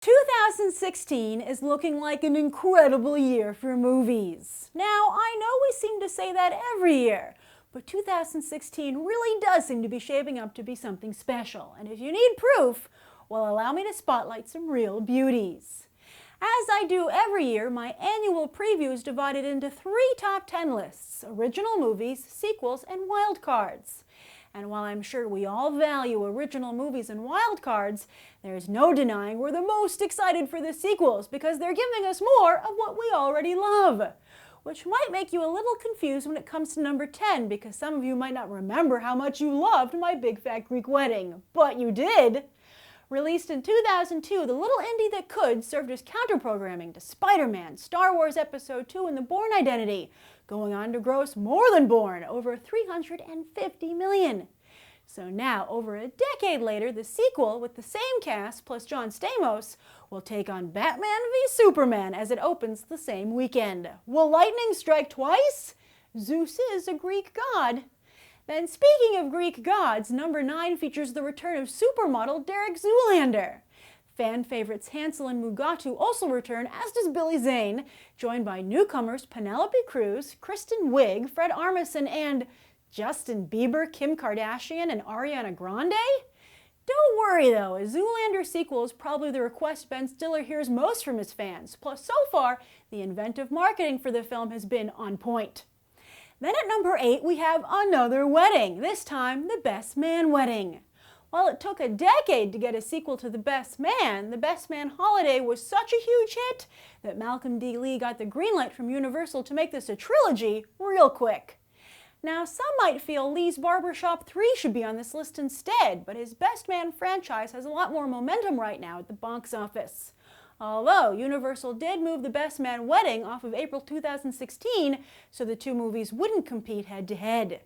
2016 is looking like an incredible year for movies. Now, I know we seem to say that every year, but 2016 really does seem to be shaping up to be something special. And if you need proof, well, allow me to spotlight some real beauties. As I do every year, my annual preview is divided into 3 top 10 lists: original movies, sequels, and wildcards. And while I'm sure we all value original movies and wildcards, there's no denying we're the most excited for the sequels because they're giving us more of what we already love. Which might make you a little confused when it comes to number 10 because some of you might not remember how much you loved My Big Fat Greek Wedding. But you did! Released in 2002, the little indie that could served as counter-programming to Spider-Man, Star Wars Episode II, and The Bourne Identity, going on to gross more than Bourne, over $350 million. So now, over a decade later, the sequel, with the same cast plus John Stamos, will take on Batman v Superman as it opens the same weekend. Will lightning strike twice? Zeus is a Greek god. Then speaking of Greek gods, number 9 features the return of supermodel Derek Zoolander. Fan favorites Hansel and Mugatu also return, as does Billy Zane, joined by newcomers Penelope Cruz, Kristen Wiig, Fred Armisen, and Justin Bieber, Kim Kardashian, and Ariana Grande? Don't worry though, a Zoolander sequel is probably the request Ben Stiller hears most from his fans. Plus, so far, the inventive marketing for the film has been on point. Then at number 8, we have another wedding, this time The Best Man Wedding. While it took a decade to get a sequel to The Best Man Holiday was such a huge hit that Malcolm D. Lee got the green light from Universal to make this a trilogy real quick. Now, some might feel Lee's Barbershop 3 should be on this list instead, but his Best Man franchise has a lot more momentum right now at the box office. Although Universal did move The Best Man Wedding off of April 2016 so the two movies wouldn't compete head-to-head.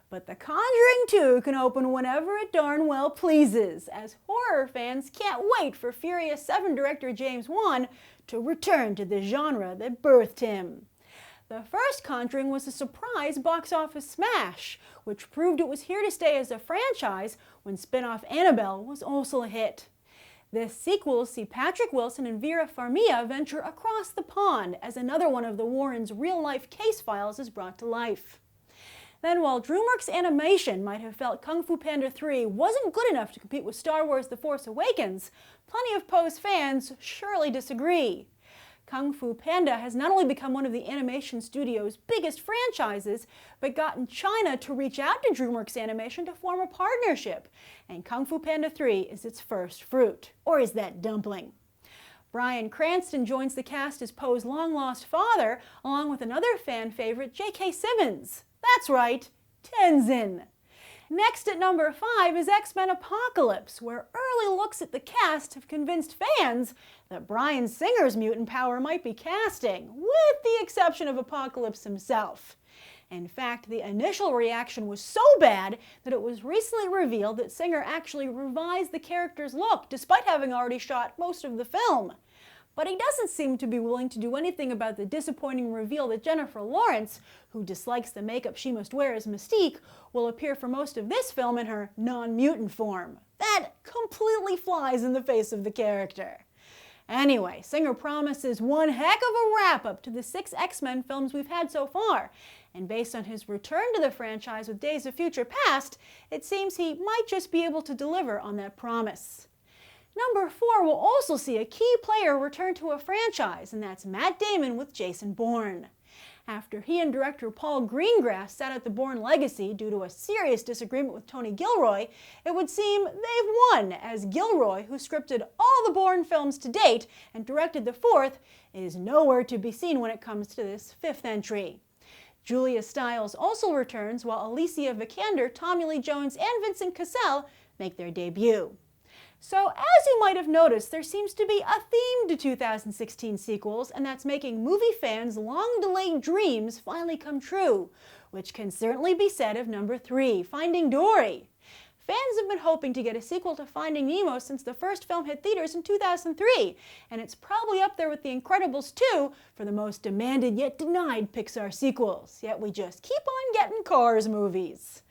But The Conjuring 2 can open whenever it darn well pleases, as horror fans can't wait for Furious 7 director James Wan to return to the genre that birthed him. The first Conjuring was a surprise box office smash, which proved it was here to stay as a franchise when spin-off Annabelle was also a hit. This sequel will see Patrick Wilson and Vera Farmiga venture across the pond as another one of the Warrens' real-life case files is brought to life. Then, while DreamWorks Animation might have felt Kung Fu Panda 3 wasn't good enough to compete with Star Wars The Force Awakens, plenty of Poe's fans surely disagree. Kung Fu Panda has not only become one of the animation studio's biggest franchises, but gotten China to reach out to DreamWorks Animation to form a partnership. And Kung Fu Panda 3 is its first fruit. Or is that dumpling? Bryan Cranston joins the cast as Poe's long-lost father, along with another fan favorite, J.K. Simmons. That's right, Tenzin. Next at number 5 is X-Men Apocalypse, where early looks at the cast have convinced fans that Bryan Singer's mutant power might be casting, with the exception of Apocalypse himself. In fact, the initial reaction was so bad that it was recently revealed that Singer actually revised the character's look, despite having already shot most of the film. But he doesn't seem to be willing to do anything about the disappointing reveal that Jennifer Lawrence, who dislikes the makeup she must wear as Mystique, will appear for most of this film in her non-mutant form. That completely flies in the face of the character. Anyway, Singer promises one heck of a wrap-up to the 6 X-Men films we've had so far, and based on his return to the franchise with Days of Future Past, it seems he might just be able to deliver on that promise. Number 4 will also see a key player return to a franchise, and that's Matt Damon with Jason Bourne. After he and director Paul Greengrass sat out the Bourne legacy due to a serious disagreement with Tony Gilroy, it would seem they've won, as Gilroy, who scripted all the Bourne films to date and directed the 4th, is nowhere to be seen when it comes to this 5th entry. Julia Stiles also returns, while Alicia Vikander, Tommy Lee Jones, and Vincent Cassel make their debut. So, as you might have noticed, there seems to be a theme to 2016 sequels, and that's making movie fans' long-delayed dreams finally come true, which can certainly be said of number 3, Finding Dory. Fans have been hoping to get a sequel to Finding Nemo since the first film hit theaters in 2003, and it's probably up there with The Incredibles 2 for the most demanded yet denied Pixar sequels, yet we just keep on getting Cars movies.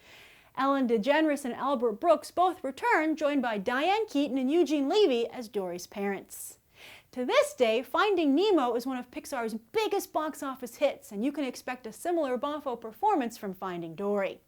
Ellen DeGeneres and Albert Brooks both return, joined by Diane Keaton and Eugene Levy as Dory's parents. To this day, Finding Nemo is one of Pixar's biggest box office hits, and you can expect a similar boffo performance from Finding Dory.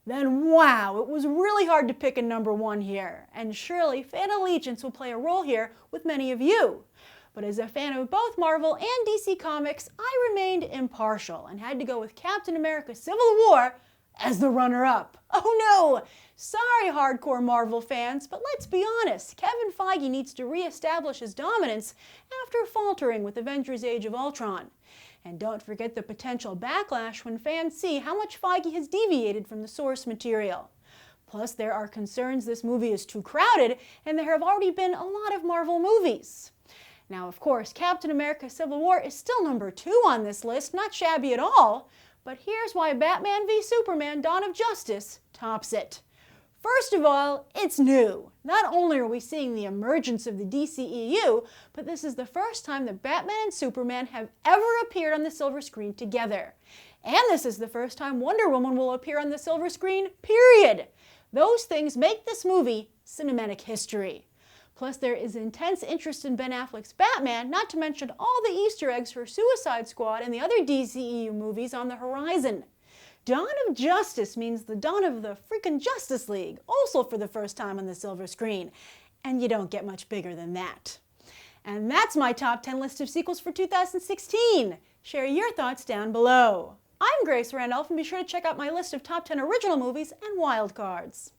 Then wow, it was really hard to pick a number one here, and surely fan allegiance will play a role here with many of you. But as a fan of both Marvel and DC Comics, I remained impartial and had to go with Captain America Civil War as the runner-up. Oh no! Sorry, hardcore Marvel fans, but let's be honest, Kevin Feige needs to re-establish his dominance after faltering with Avengers Age of Ultron. And don't forget the potential backlash when fans see how much Feige has deviated from the source material. Plus, there are concerns this movie is too crowded, and there have already been a lot of Marvel movies. Now, of course, Captain America Civil War is still number 2 on this list, not shabby at all, but here's why Batman v Superman: Dawn of Justice tops it. First of all, it's new. Not only are we seeing the emergence of the DCEU, but this is the first time that Batman and Superman have ever appeared on the silver screen together. And this is the first time Wonder Woman will appear on the silver screen, period. Those things make this movie cinematic history. Plus, there is intense interest in Ben Affleck's Batman, not to mention all the Easter eggs for Suicide Squad and the other DCEU movies on the horizon. Dawn of Justice means the dawn of the freaking Justice League, also for the first time on the silver screen. And you don't get much bigger than that. And that's my top 10 list of sequels for 2016. Share your thoughts down below. I'm Grace Randolph, and be sure to check out my list of top 10 original movies and wildcards.